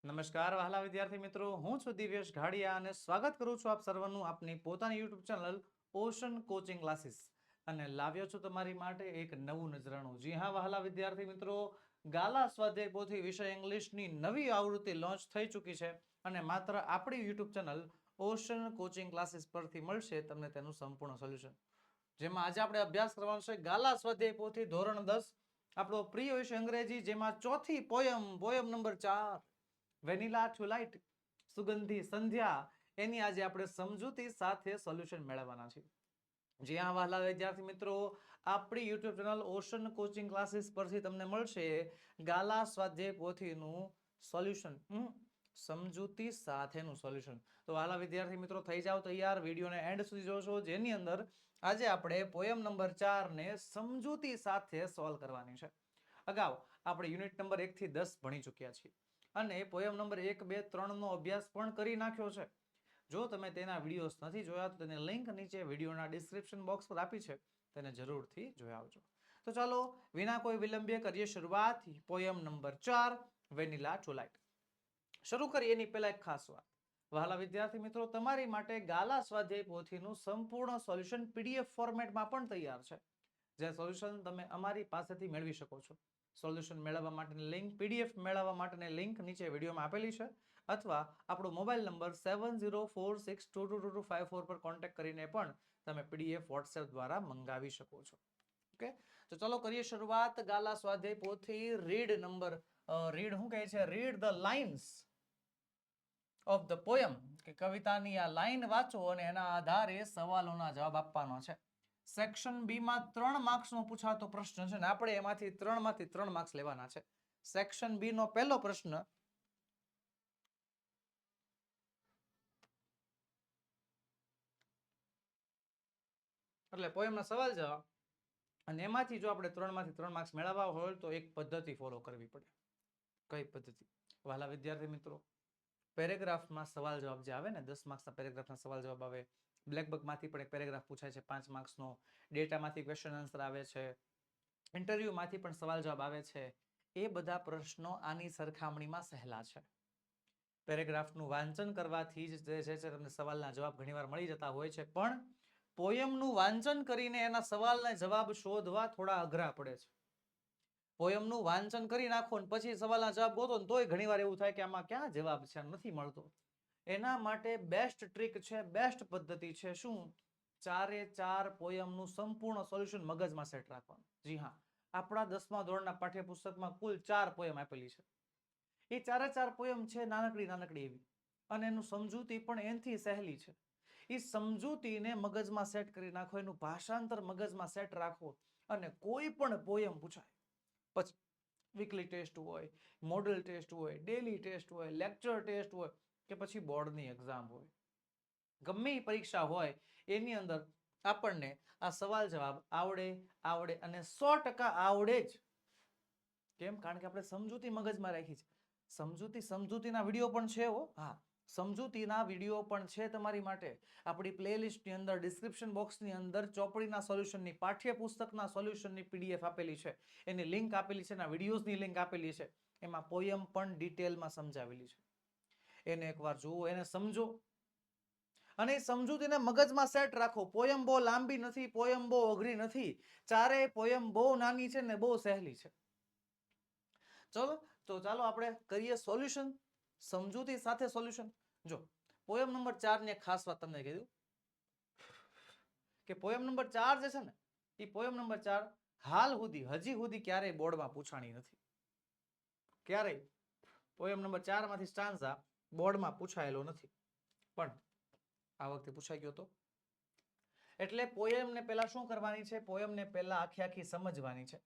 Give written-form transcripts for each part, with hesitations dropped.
નમસ્કાર વહાલા વિદ્યાર્થી મિત્રો, હું છું દિવ્યેશ ઘાડિયા અને સ્વાગત કરું છું આપ સર્વનું આપની પોતાની YouTube channel ocean coaching classes અને લાવ્યો છું તમારી માટે એક નવું નજરાણું. જી હા વહાલા વિદ્યાર્થી મિત્રો, ગાલા સ્વાધ્યાય પોથી વિષય ઇંગ્લિશની નવી આવૃત્તિ લોન્ચ થઈ ચૂકી છે અને માત્ર આપણી YouTube channel ocean coaching classes પરથી મળશે તમને તેનું સંપૂર્ણ સોલ્યુશન. જેમાં આજે આપણે અભ્યાસ કરવાનો છે ગાલા સ્વાધ્યાય પોથી ધોરણ 10, આપણો પ્રિય વિષય અંગ્રેજી, જેમાં ચોથી poem number 4 vanilla twilight, સુગંધી સંધ્યા, એની આજે આપણે સમજૂતી સાથે સોલ્યુશન મેળવવાના છે. જી હા વહાલા વિદ્યાર્થી મિત્રો, આપણી YouTube channel ocean coaching classes પરથી તમને મળશે ગાલા સ્વાધ્યાય પોથીનું સોલ્યુશન, સમજૂતી સાથેનું સોલ્યુશન. તો વહાલા વિદ્યાર્થી મિત્રો, થઈ જાવ તૈયાર, વિડીયોને એન્ડ સુધી જોશો, જેની અંદર આજે આપણે પોયમ નંબર 4 ને સમજૂતી સાથે સોલ્વ કરવાની છે. અગાઉ આપણે યુનિટ નંબર 1 થી 10 ભણી ચૂક્યા છીએ અને પોયમ નંબર 1, 2, 3 નો અભ્યાસ પણ કરી નાખ્યો છે. જો તમે તેના વિડીયોઝ નથી જોયા તો તેની લિંક નીચે વિડીયોના ડિસ્ક્રિપ્શન બોક્સ પર આપી છે, તેને જરૂરથી જોઈ આવજો. તો ચાલો વિના કોઈ વિલંબે કરીએ શરૂઆત. Poem number 4 vanilla twilight. શરૂ કરીએ એની પહેલા એક ખાસ વાત. વહાલા વિદ્યાર્થી મિત્રો, તમારી માટે ગાલા સ્વાધ્યાય પોથીનું સંપૂર્ણ સોલ્યુશન પીડીએફ ફોર્મેટમાં પણ તૈયાર છે, જે સોલ્યુશન તમે અમારી પાસેથી મેળવી શકો છો. સોલ્યુશન મેળવવા માટેની લિંક, પીડીએફ મેળવવા માટેની લિંક નીચે વિડીયોમાં આપેલી છે, અથવા આપણો મોબાઈલ નંબર 7046222254 પર કોન્ટેક્ટ કરીને પણ તમે પીડીએફ વોટ્સએપ દ્વારા મંગાવી શકો છો. ઓકે, તો ચલો કરીએ શરૂઆત. ગાલા સ્વાધ્યાય પોથી રીડ શું કહે છે, read the lines of the poem, કે કવિતાની આ લાઈન વાંચો અને એના આધારે સવાલોના જવાબ આપવાનો છે. સેક્શન બી માં 3 માર્ક્સ નો પૂછાતો પ્રશ્ન છે ને આપણે એમાંથી 3 માર્ક્સ લેવાના છે. સેક્શન બી નો પહેલો પ્રશ્ન, એટલે પોયમના સવાલ જવાબ, અને એમાંથી જો આપણે 3 માર્ક્સ મેળવવા હોય તો એક પદ્ધતિ ફોલો કરવી પડે. કઈ પદ્ધતિ? વહાલા વિદ્યાર્થી મિત્રો, પેરેગ્રાફમાં સવાલ જવાબ જે આવે ને, 10 માર્ક્સના પેરેગ્રાફના સવાલ જવાબ આવે, બ્લેક માંથી પણ એક પેરેગ્રાફ પૂછાય છે 5 માર્ક્સનો, ડેટામાંથી ક્વેશ્ચન આન્સર આવે છે, ઇન્ટરવ્યુમાંથી પણ સવાલ જવાબ આવે છે. એ બધા પ્રશ્નો આની સરખામણીમાં સહેલા છે. પેરેગ્રાફનું વાંચન કરવાથી જ જે છે તમને સવાલના જવાબ ઘણીવાર મળી જતા હોય છે, પણ પોયમનું વાંચન કરીને એના સવાલના જવાબ શોધવા થોડા અઘરા પડે છે. પોયમનું વાંચન કરી નાખો ને પછી સવાલના જવાબ ગોતો ને તોય ઘણીવાર એવું થાય કે આમાં ક્યાં જવાબ છે, નથી મળતો. એના માટે બેસ્ટ ટ્રીક છે, બેસ્ટ પદ્ધતિ છે શું? 4 પોયમનું સંપૂર્ણ સોલ્યુશન મગજમાં સેટ રાખવાનું. જી હા, આપણા 10મા ધોરણના પાઠ્યપુસ્તકમાં કુલ 4 પોયમ આપેલી છે. એ 4 પોયમ છે નાનકડી એવી, અને એનું સમજૂતી પણ એનથી સહેલી છે. એ સમજૂતીને મગજમાં સેટ કરી નાખો, એનું ભાષાંતર મગજમાં સેટ રાખો, અને કોઈ પણ પોયમ પૂછાય, પછી વીકલી ટેસ્ટ હોય, મોડલ ટેસ્ટ હોય, ડેલી ટેસ્ટ હોય, લેક્ચર ટેસ્ટ હોય, કે પછી બોર્ડની એક્ઝામ હોય, ગમે એ પરીક્ષા હોય એની અંદર આપણને આ સવાલ જવાબ આવડે અને 100% આવડે જ. કેમ? કારણ કે આપણે સમજૂતી મગજમાં રાખી છે. સમજૂતીના વિડીયો પણ છે હો. હા, સમજૂતીના વિડીયો પણ છે તમારી માટે. આપણી પ્લેલિસ્ટની અંદર, ડિસ્ક્રિપ્શન બોક્સની અંદર ચોપડીના સોલ્યુશનની, પાઠ્યપુસ્તકના સોલ્યુશનની પીડીએફ આપેલી છે, એની લિંક આપેલી છે, એના વિડીયોઝની લિંક આપેલી છે. એમાં પોયમ પણ ડિટેલમાં સમજાવેલી છે. એને એકવાર જુઓ, એને સમજો, અને સમજૂતીને મગજમાં સેટ રાખો. પોયમ બહુ લાંબી નથી, પોયમ બહુ અઘરી નથી, ચારેય પોયમ બહુ નાની છે ને બહુ સહેલી છે. ચલો તો ચાલો આપણે કરીએ સોલ્યુશન, સમજૂતી સાથે સોલ્યુશન. જો પોયમ નંબર 4 ની ખાસ વાત તમને કીધું કે પોયમ નંબર 4 જે છે ને, એ પોયમ નંબર 4 હજી સુધી ક્યારેય બોર્ડમાં પૂછાણી નથી. ક્યારેય પોયમ નંબર 4 માંથી સ્ટાન્ઝા બોર્ડમાં પૂછાયેલો નથી, પણ આ વખતે પૂછાઈ ગયો તો. એટલે પોયમને પહેલા શું કરવાની છે? પોયમને પહેલા આખી સમજવાની છે,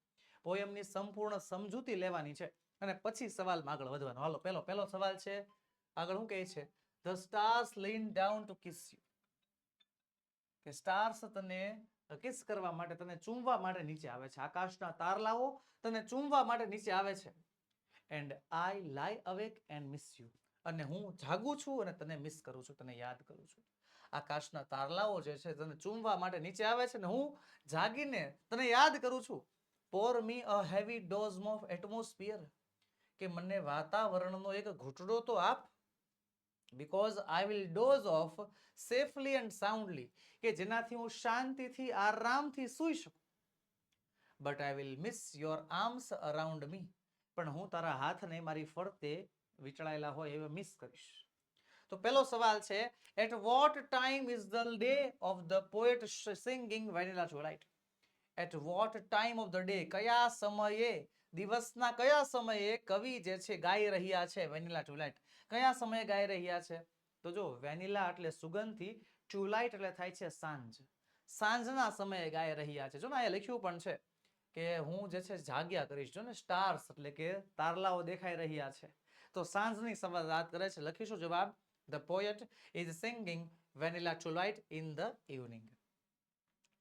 પોયમની સંપૂર્ણ સમજૂતી લેવાની છે, અને પછી સવાલમાં આગળ વધવાનું. હાલો, પહેલો સવાલ છે, આગળ શું કહે છે? The stars lean down to kiss you, કે સ્ટાર્સ તને કિસ કરવા માટે, તને ચૂમવા માટે નીચે આવે છે. આકાશના તારલાઓ તને ચૂમવા માટે નીચે આવે છે. And I lie awake and miss you, અને હું જાગું છું અને તને મિસ કરું છું, તને યાદ કરું છું. આકાશના તારલાઓ જે છે તને ચૂમવા માટે નીચે આવે છે, ને હું જાગીને તને યાદ કરું છું. Pour me a heavy dose of atmosphere, કે મને વાતાવરણનો એક ઘૂંટડો તો આપ, because I will doze off safely and soundly, કે જેનાથી હું શાંતિથી આરામથી સૂઈ શકું. But I will miss your arms around me, પણ હું તારા હાથને મારી ફરતે વિચળાયેલા હોય એવા મિસ કરીશ. તો પહેલો સવાલ છે, at what time is the day of the poet singing Vanilla Twilight? At what time of the day, કયા સમયે, દિવસના કયા સમયે કવિ જે છે ગાઈ રહ્યા છે વેનિલા ટ્યુલાઇટ? કયા સમયે ગાઈ રહ્યા છે? તો જો વેનિલા એટલે સુગંધથી, ટ્યુલાઇટ એટલે થાય છે સાંજ. સાંજના સમયે ગાઈ રહ્યા છે. જો ને અહીંયા લખ્યું પણ છે કે હું જે છે જાગ્યા કરીશ. જો ને સ્ટાર્સ એટલે કે તારલાઓ દેખાઈ રહ્યા છે. તો સાંજની સમય વાત કરે છે. લખીશું જવાબ, the poet is singing vanilla twilight in the evening.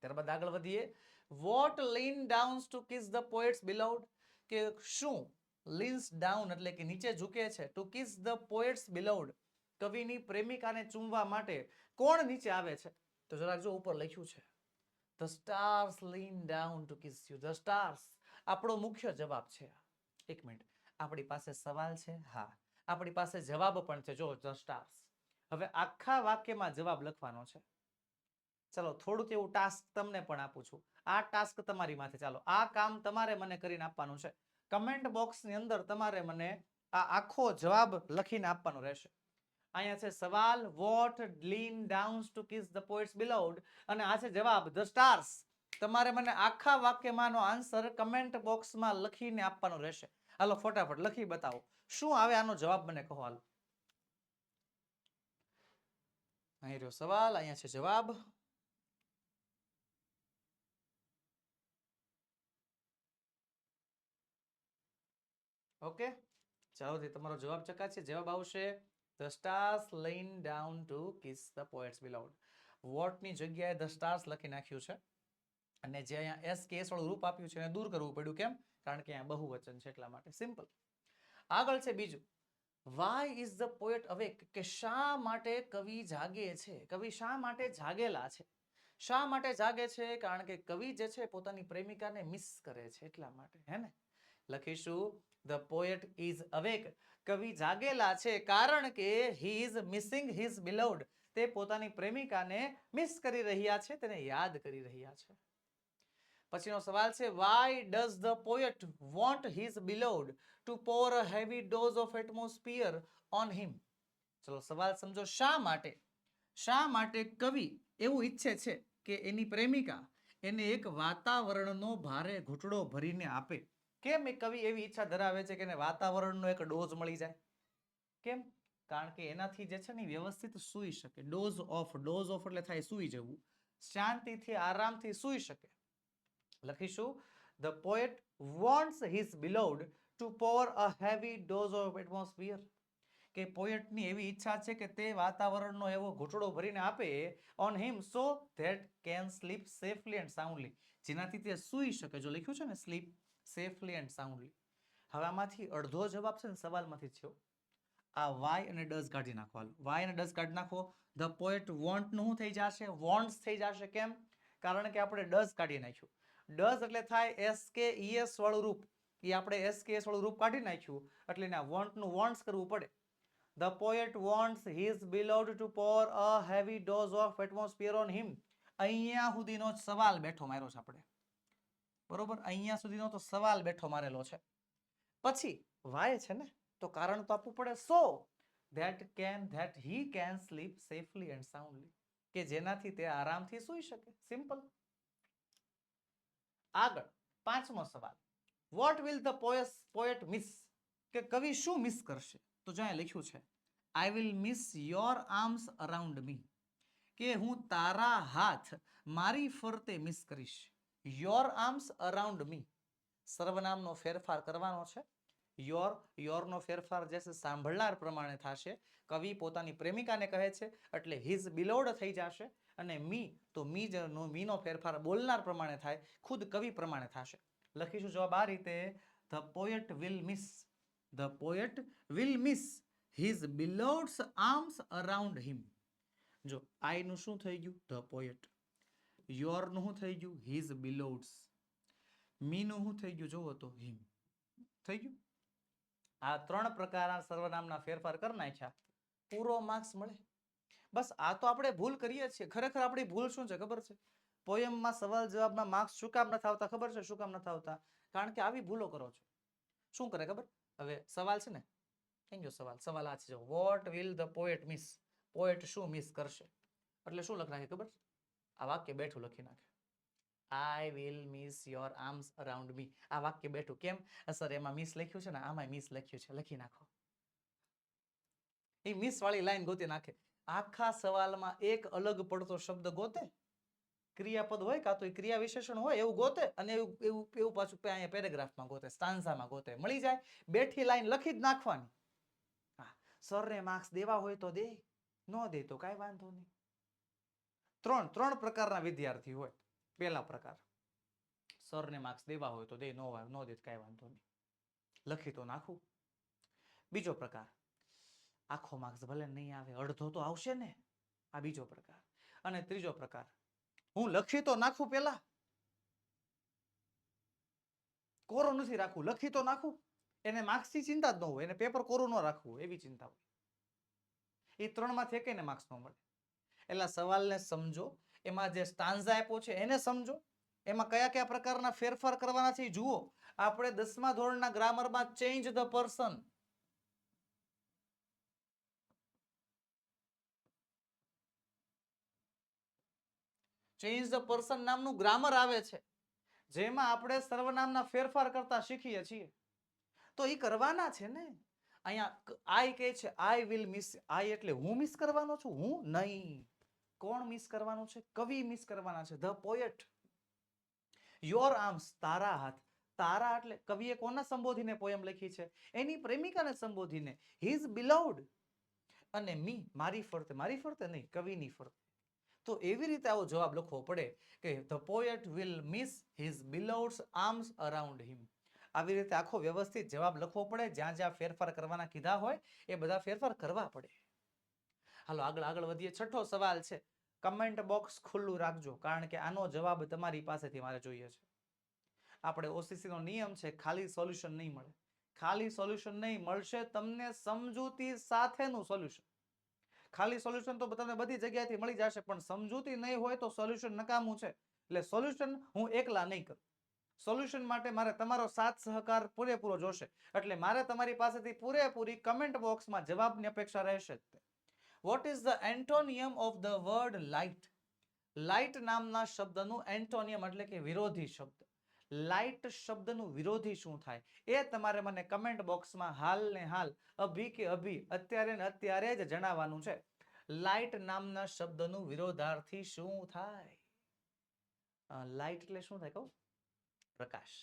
ત્યારબાદ આગળ વધીએ. what lean down to kiss the poet's beloved, કે શું leans down એટલે કે નીચે ઝૂકે છે, to kiss the poet's beloved, કવિની પ્રેમિકાને ચૂમવા માટે કોણ નીચે આવે છે? તો જરાક જો ઉપર લખ્યું છે, the stars lean down to kiss you. the stars આપણો મુખ્ય જવાબ છે. એક મિનિટ, આપણી પાસે સવાલ છે? હા, આપણી પાસે જવાબ પણ છે. જો the stars. હવે આખા વાક્યમાં જવાબ લખવાનો છે. ચલો થોડુંક એવું ટાસ્ક તમને પણ આપું છું. આ ટાસ્ક તમારી માથે. ચાલો આ કામ તમારે મને કરીને આપવાનું છે. કમેન્ટ બોક્સની અંદર તમારે મને આ આખો જવાબ લખીને આપવાનો રહેશે. અહીંયા છે સવાલ, what lean down to kiss the poet's beloved, અને આ છે જવાબ, the stars. તમારે મને આખા વાક્યમાંનો આન્સર કમેન્ટ બોક્સમાં લખીને આપવાનો રહેશે. હાલો ફટાફટ લખી બતાવો શું આવે આનો જવાબ, મને કહો. હાલો, અહીં રહ્યો સવાલ, અહીંયા છે જવાબ. ઓકે, ચાલો તમારો જવાબ ચકાસીએ. જવાબ આવશે, the stars lean down to kiss the poet's beloved. what ની જગ્યાએ the stars લખી નાખ્યું છે, અને જે અહીંયા s કેસ વાળું રૂપ આપ્યું છે એને દૂર કરવું પડ્યું. કેમ? કારણ કે અહીંયા બહુવચન છે એટલા માટે. સિમ્પલ. આગળ છે બીજું, why is the poet awake, કે શા માટે કવિ જાગે છે? કવિ શા માટે જાગેલા છે? શા માટે જાગે છે? કારણ કે કવિ જે છે પોતાની પ્રેમિકાને મિસ કરે છે એટલા માટે. હે ને? લખીશું, the poet is awake, કવિ જાગેલા છે કારણ કે he is missing his beloved, તે પોતાની પ્રેમિકાને મિસ કરી રહ્યા છે, તેને યાદ કરી રહ્યા છે. પછીનો સવાલ છે, why does the poet want his beloved to pour a heavy dose of atmosphere on him? ચલો સવાલ સમજો. શા માટે કવિ એવું ઈચ્છે છે કે એની પ્રેમિકા એને એક વાતાવરણનો ભારે ઘૂંટડો ભરીને આપે? કેમ એ કવિ એવી ઈચ્છા ધરાવે છે કે એને વાતાવરણનો એક ડોઝ મળી જાય? કેમ? કારણ કે એનાથી જે છે ને વ્યવસ્થિત સૂઈ શકે. ડોઝ ઓફ એટલે થાય સૂઈ જવું, શાંતિથી આરામથી સૂઈ શકે. લખીશું, the poet wants his beloved to pour a heavy dose of atmosphere, કે પોએટની એવી ઈચ્છા છે કે તે વાતાવરણનો એવો ઘૂંટડો ભરીને આપે on him so that can sleep safely and soundly, જેનાથી તે સૂઈ શકે. જો લખ્યું છે ને sleep safely and soundly. હવે આમાંથી અડધો જવાબ છે ને સવાલમાંથી થયો. આ વાય અને ડઝ કાઢી નાખો. વાય અને ડઝ કાઢી નાખો. the poet want નું થઈ જશે, wants થઈ જશે. કેમ? કારણ કે આપણે ડઝ કાઢી નાખ્યું. ડઝ એટલે થાય SKES વાળું રૂપ, એ આપણે SKS વાળું રૂપ કાઢી નાખ્યું એટલે એના want નું wants કરવું પડે. the poet wants his beloved to pour a heavy dose of atmosphere on him. અહીંયા સુધીનો સવાલ બેઠો માર્યો છે આપણે, બરોબર? અહીંયા સુધીનો તો સવાલ બેઠો મારેલો છે. પછી વાય છે ને, તો કારણ તો આપવું પડે, so that he can sleep safely and soundly, કે જેનાથી તે આરામથી સૂઈ શકે. સિમ્પલ. આગળ પાંચમો સવાલ, what will the poet miss, કે કવિ શું મિસ કરશે? તો જ્યાં લખ્યું છે, I will miss your arms around me, કે હું તારા હાથ મારી ફરતે મિસ કરીશ. your arms around me, સર્વનામનો ફેરફાર કરવાનો છે. યોર નો ફેરફાર જે છે સાંભળનાર પ્રમાણે થશે. કવિ પોતાની પ્રેમિકાને કહે છે એટલે his beloved થઈ જશે, અને મી તો મી નો ફેરફાર બોલનાર પ્રમાણે થાય, ખુદ કવિ પ્રમાણે થશે. લખીશું જવાબ આ રીતે, the poet will miss his beloved's arms around him. જો I નું શું થઈ ગયું? the poet. your નું શું થઈ ગયું? his beloved's. મી નું શું થઈ ગયું? જોવો તો him થઈ ગયું. આ 3 પ્રકારના સર્વનામના ફેરફાર કરી નાખ્યા, પૂરો માર્ક્સ મળે. બસ આ તો આપણે ભૂલ કરીએ છીએ. ખરેખર આપણી ભૂલ શું છે ખબર છે? પોયમમાં સવાલ જવાબના માર્ક્સ શું કામ નથી આવતા ખબર છે? શું કામ નથી આવતા? કારણ કે આવી ભૂલો કરો છો. શું કરે ખબર? હવે સવાલ છે ને, કેમ સવાલ આ છે, what will the poet miss? Poet શું મિસ કરશે? એટલે શું લખી નાખે ખબર? આ વાક્ય બેઠું લખી નાખે, I will miss your arms around મી. આ વાક્ય બેઠું. કેમ? સર એમાં મિસ લખ્યું છે ને, આમાં મિસ લખ્યું છે, લખી નાખો. એ મિસ વાળી લાઈન ગોતી નાખે. આખા સવાલમાં એક અલગ પડતો શબ્દ ગોતે, ક્રિયાપદ હોય કાં તો ક્રિયા વિશેષણ હોય એવું ગોતે, અને એવું પાછું અહીંયા પેરેગ્રાફમાં ગોતે, સ્ટાન્ઝામાં ગોતે. મળી જાય, બેઠી લાઈન લખી જ નાખવાની. હા, સરને માર્ક્સ દેવા હોય તો દે, ન દે તો કાંઈ વાંધો નહીં. ત્રણ પ્રકારના વિદ્યાર્થી હોય. પહેલા પ્રકાર, સરને માર્ક્સ દેવા હોય તો દે, ન દે કાંઈ વાંધો નહીં, લખી તો નાખું. બીજો પ્રકાર, આખો માર્ક્સ ભલે નહીં આવે, અડધો તો આવશે ને, આ બીજો પ્રકાર. અને ત્રીજો પ્રકાર, હું લખી તો નાખું, પેલા કોરો નથી રાખવું, લખી તો નાખું. એને માર્ક્સ ની ચિંતા જ ન હોય, એને પેપર કોરું ન રાખવું એવી ચિંતા હોય. એ 3 માંથી એકેયને માર્ક્સ ન મળે. એટલે સવાલને સમજો, એમાં જે સ્ટાન્ઝા આપ્યો છે એને સમજો, એમાં કયા કયા પ્રકારના ફેરફાર કરવાના છે જુઓ. આપણે 10મા ધોરણના ગ્રામરમાં change the person, change the person નામનું ગ્રામર આવે છે, જેમાં આપણે સર્વનામના ફેરફાર કરતા શીખીએ છીએ. તો એ કરવાના છે ને. અહીંયા આઈ કહે છે આઈ વિલ મિસ. આઈ એટલે હું મિસ કરવાનો છું? હું નહીં. કોણ મિસ કરવાનું છે? કવિ મિસ કરવાના છે, ધ પોએટ. યોર આર્મ્સ, તારા હાથ. તારા એટલે કવિએ કોના સંબોધીને પોયમ લખી છે? એની પ્રેમિકાને સંબોધીને, હિઝ બિલવ્ડ. અને મી, મારી ફરતે. મારી ફરતે નહીં, કવિની ફરતે. તો એવી રીતે આવો જવાબ લખવો પડે કે the poet will miss his beloved's arms around him. આવી રીતે આખો વ્યવસ્થિત જવાબ લખવો પડે. જ્યાં જ્યાં ફેરફાર કરવાના કીધા હોય એ બધા ફેરફાર કરવા પડે. હાલો આગળ વધીએ. 6થો સવાલ છે. કમેન્ટ બોક્સ ખુલ્લું રાખજો, કારણ કે આનો જવાબ તમારી પાસેથી મારે જોઈએ છે. આપણે ઓસીસી નો નિયમ છે, ખાલી સોલ્યુશન નહીં મળે. ખાલી સોલ્યુશન નહીં મળશે તમને, સમજૂતી સાથેનું સોલ્યુશન. ખાલી સોલ્યુશન તો તમને બધી જગ્યાએથી મળી જશે, પણ સમજૂતી નહીં હોય તો સોલ્યુશન નકામું છે. એટલે સોલ્યુશન હું એકલા નહીં કરું. સોલ્યુશન માટે મારે તમારો સાથ સહકાર પૂરેપૂરો જોશે. એટલે મારે તમારી પાસેથી પૂરેપૂરી કમેન્ટ બોક્સમાં જવાબની અપેક્ષા રહેશે. Vote is the antonym of the word light? Light નામના શબ્દનું એન્ટોનિયમ એટલે કે વિરોધી શબ્દ. લાઇટ શબ્દનું વિરોધી શું થાય એ તમારે મને કમેન્ટ બોક્સમાં હાલ ને હાલ, અભી કે અભી, અત્યારે ને અત્યારે જ જણાવવાનું છે. લાઇટ નામના શબ્દનું વિરોધાર્થી શું થાય? લાઇટ એટલે શું થાય કહું? પ્રકાશ.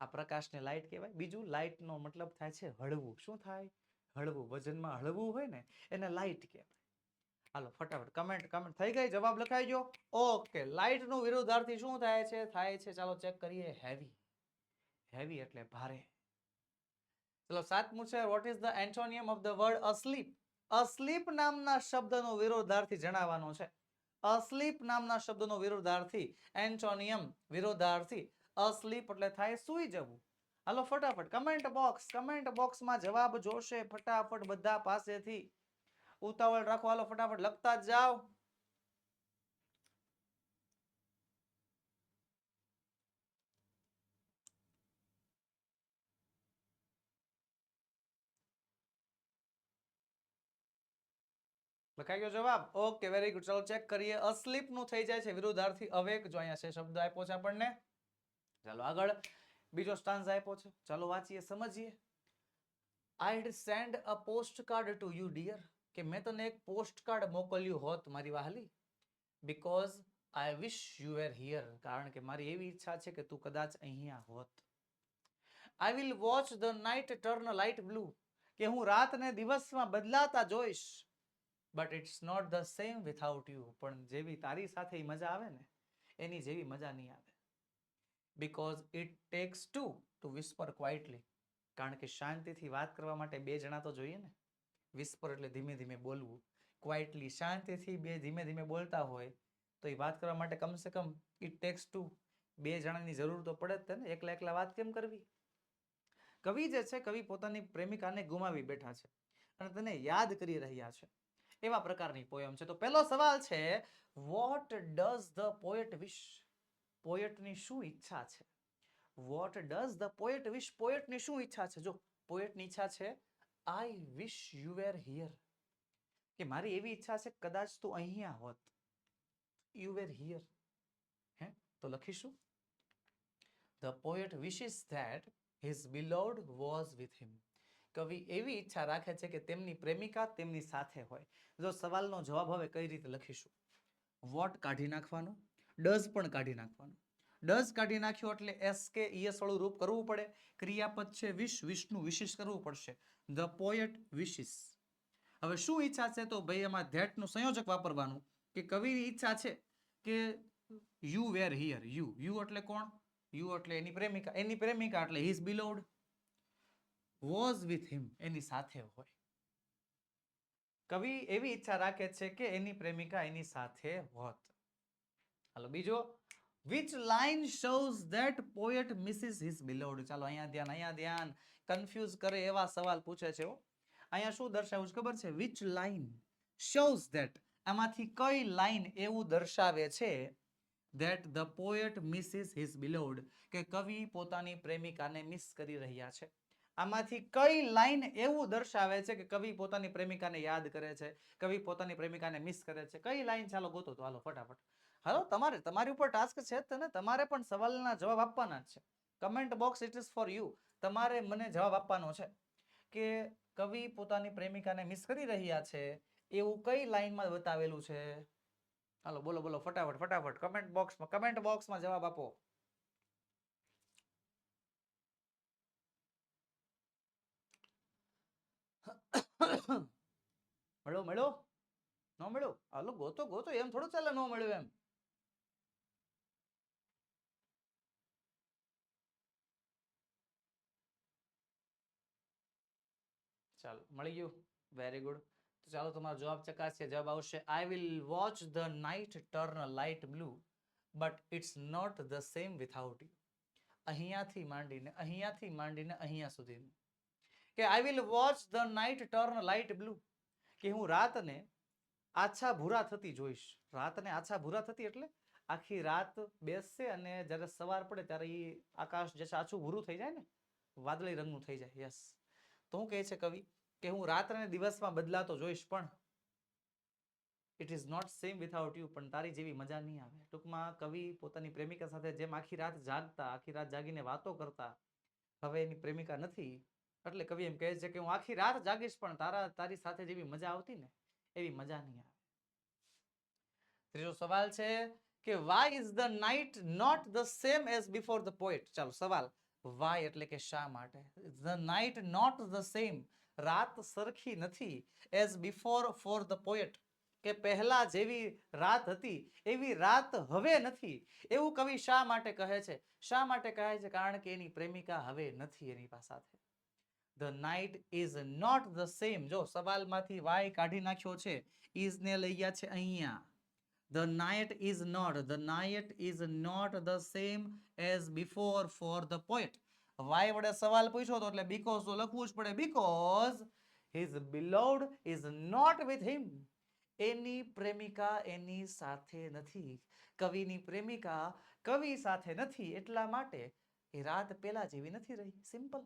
આ પ્રકાશને લાઇટ કહેવાય. બીજું, લાઇટનો મતલબ થાય છે હળવું. શું થાય? હળવું. વજનમાં હળવું હોય ને એને લાઇટ કહેવાય. હાલો ફટાફટ કમેન્ટ થઈ ગઈ? જવાબ લખાઈ ગયો? ઓકે. લાઇટ નું વિરોધાર્થી શું થાય છે? ચાલો ચેક કરીએ. હેવી. હેવી એટલે ભારે. ચલો 7મું છે. What is the antonym of the word asleep? Asleep નામના શબ્દનો વિરોધાર્થી જણાવવાનો છે. અસ્લીપ નામના શબ્દનો વિરોધાર્થી, એન્ટોનિયમ, વિરોધાર્થી. અસ્લીપ એટલે થાય સૂઈ જવું. હાલો ફટાફટ કમેન્ટ બોક્સમાં જવાબ જોશે ફટાફટ બધા પાસેથી. ઉતાવળ રાખો, હાલો ફટાફટ લખતા જ જાઓ. લખાઈ ગયો જવાબ? Okay, very good. ચલો ચેક કરીએ. અસ્લીપ નું થઈ જાય છે વિરોધાર્થી અવેક. જો અહીંયા છે શબ્દ આપ્યો છે આપણને. ચાલો આગળ બીજો સ્ટાન્ઝ આપ્યો છે, ચાલો વાંચીએ, સમજીએ. I'd send a postcard to you dear. કે મેં તને એક પોસ્ટકાર્ડ મોકલ્યું હોત મારી વહાલી. Because I wish you were here. કારણ કે મારી એવી ઈચ્છા છે કે તું કદાચ અહીંયા હોત. I will watch the night turn light blue. કે હું રાતને દિવસમાં બદલાતા જોઈશ. But it's not the same without you. પણ જેવી તારી સાથે મજા આવે ને એની જેવી મજા નહીં આવે. Because it takes two to whisper quietly. કારણ કે શાંતિથી વાત કરવા માટે બે જણા તો જોઈએ ને. વિસ્પર એટલે ધીમે ધીમે બોલવું. ક્વાઇટલી શાંતિથી બે ધીમે ધીમે બોલતા હોય તો એ વાત કરવા માટે કમસે કમ ઇટ ટેક્સ ટુ, બે જણાની જરૂર તો પડે જ ને. એકલા વાત કેમ કરવી? કવિ જે છે કવિ પોતાની પ્રેમિકાને ગુમાવી બેઠા છે અને તેને યાદ કરી રહ્યા છે એવા પ્રકારની પોયમ છે. તો પહેલો સવાલ છે, વોટ ડઝ ધ પોએટ વિશ? પોએટની શું ઈચ્છા છે? વોટ ડઝ ધ પોએટ વિશ? પોએટની શું ઈચ્છા છે? જો પોએટની ઈચ્છા છે, આઈ વિશ યુ વેર હિયર, કે મારી એવી ઈચ્છા છે કદાચ તું અહીંયા હોત. You were here. હે તો લખીશું, the poet wishes that his beloved was with him. કવિ એવી ઈચ્છા રાખે છે કે તેમની પ્રેમિકા તેમની સાથે હોય. જો સવાલનો જવાબ હવે કઈ રીતે લખીશું? વોટ કાઢી નાખવાનું, ડઝ પણ કાઢી નાખવાનું. ડઝ કાઢી નાખ્યો એટલે એસ કે ઈએસ વાળું રૂપ કરવું પડે. ક્રિયાપદ છે વિશ, વિશનું વિશેષ કરવું પડશે. The poet wishes. હવે શું ઈચ્છા છે? તો ભાઈ એમાં ધેટ નું સંયોજક વાપરવાનું, કે કવિની ઈચ્છા છે કે યુ વેર હિયર. યુ એટલે કોણ? યુ એટલે એની પ્રેમિકા. એની પ્રેમિકા એટલે હિઝ બિલોવ્ડ. વોઝ વિથ હિમ, એની સાથે હોય. કવિ એવી ઈચ્છા રાખે છે કે એની પ્રેમિકા એની સાથે હોત. હાલો બીજો, which line shows that poet misses his beloved? ચાલો અહીંયા ધ્યાન. કન્ફ્યુઝ કરે એવા સવાલ પૂછે છે. અહીંયા શું દર્શાવ્યું છે ખબર છે? which line shows that, આમાંથી કઈ લાઈન એવું દર્શાવે છે that the poet misses his beloved, કે કવિ પોતાની પ્રેમિકાને મિસ કરી રહ્યા છે. આમાંથી કઈ લાઈન એવું દર્શાવે છે કે કવિ પોતાની પ્રેમિકાને યાદ કરે છે, કવિ પોતાની પ્રેમિકાને મિસ કરે છે? કઈ લાઈન? ચાલો ગોતો તો હાલો ફટાફટ. હાલો તમારી ઉપર ટાસ્ક છે તને, તમારે પણ સવાલના જવાબ આપવાના જ છે. Comment box it is for you. તમારે મને જવાબ આપવાનો છે કે કવિ પોતાની પ્રેમિકાને મિસ કરી રહ્યા છે એવું કઈ લાઈનમાં બતાવેલું છે. હાલો બોલો બોલો ફટાફટ કમેન્ટ બોક્સમાં જવાબ આપો. મળ્યો ન મળ્યો? હાલો ગોતો એમ થોડું ચાલે, ન મળ્યું એમ. ચાલો મળી ગયું, વેરી ગુડ. તો ચાલો તમારો જવાબ ચકાસીએ. જવાબ આવશે, I will watch the night turn light blue but it's not the same without you. અહીંયાથી માંડીને અહીંયા સુધીનું, કે I will watch the night turn light blue, કે હું રાતને આછા ભૂરા થતી જોઈશ. રાતને આછા ભૂરા થતી એટલે આખી રાત બેસશે અને જ્યારે સવાર પડે ત્યારે એ આકાશ જે છે આછું ભૂરું થઈ જાય ને, વાદળી રંગનું થઈ જાય. યસ. તો હું કહે છે કવિ કે હું રાત્રને દિવસમાં બદલાતો જોઈશ, પણ it is not same without you, પણ તારી જેવી મજા નહીં આવે. ટૂંકમાં કવિ પોતાની પ્રેમિકા સાથે જેમ આખી રાત જાગીને વાતો કરતા, હવે એની પ્રેમિકા નથી, એટલે કવિ એમ કહે છે કે હું આખી રાત જાગીશ પણ તારી સાથે જેવી મજા આવતી ને એવી મજા નહીં આવે. ત્રીજો સવાલ છે કે why is the night not the same as before the poet? ચાલો સવાલ, why એટલે કે શા માટે? the night not the same, રાત સરખી નથી, as before for the poet, કે પહેલા જેવી રાત હતી એવી રાત હવે નથી. એવું કવિ શા માટે કહે છે? શા માટે કહે છે? કારણ કે એની પ્રેમિકા હવે નથી એની સાથે. The night is not the same. જો સવાલમાંથી why કાઢી નાખ્યો છે, is ને લઈ ગયા છે અહીંયા. The night is not the same as before for the poet. Why વડે સવાલ પૂછ્યો તો એટલે because તો લખવું જ પડે. because his beloved is not with him. એની પ્રેમિકા એની સાથે નથી. કવિની પ્રેમિકા કવિ સાથે નથી, એટલા માટે એ રાત પેલા જેવી નથી રહી. સિમ્પલ.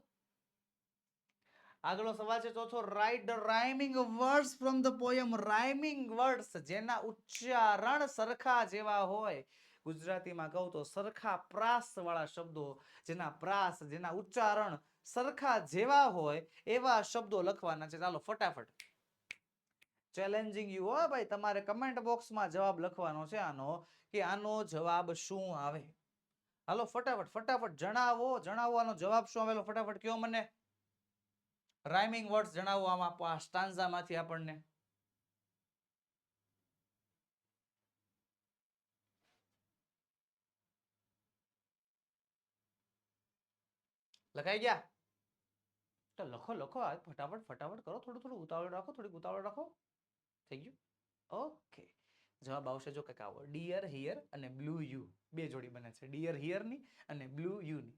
આગળનો સવાલ છે ચોથો, write the rhyming words from the poem. Rhyming words જેના ઉચ્ચારણ સરખા જેવા હોય, ગુજરાતીમાં કહું તો સરખા પ્રાસ વાળા શબ્દો, જેના ઉચ્ચારણ સરખા જેવા હોય એવા શબ્દો લખવાના છે. ચાલો ફટાફટ, ચેલેન્જિંગ યુ હો ભાઈ, તમારે કમેન્ટ બોક્સમાં જવાબ લખવાનો છે આનો, કે આનો જવાબ શું આવે. હાલો ફટાફટ જણાવો આનો જવાબ શું આવેલો, ફટાફટ કયો મને. રાઇમિંગ વર્ડ્સ જણાવો આમાં સ્ટાન્ઝામાંથી આપણને. લખાઈ ગયા? તો લખો ફટાફટ કરો, થોડું ઉતાવળ રાખો. થઈ ગયું? ઓકે. જવાબ આવશે જો કંઈક આવો, ડિયર હિયર અને બ્લુ યુ બે જોડી બને છે, ડિયર હિયર ની અને બ્લુ યુ ની.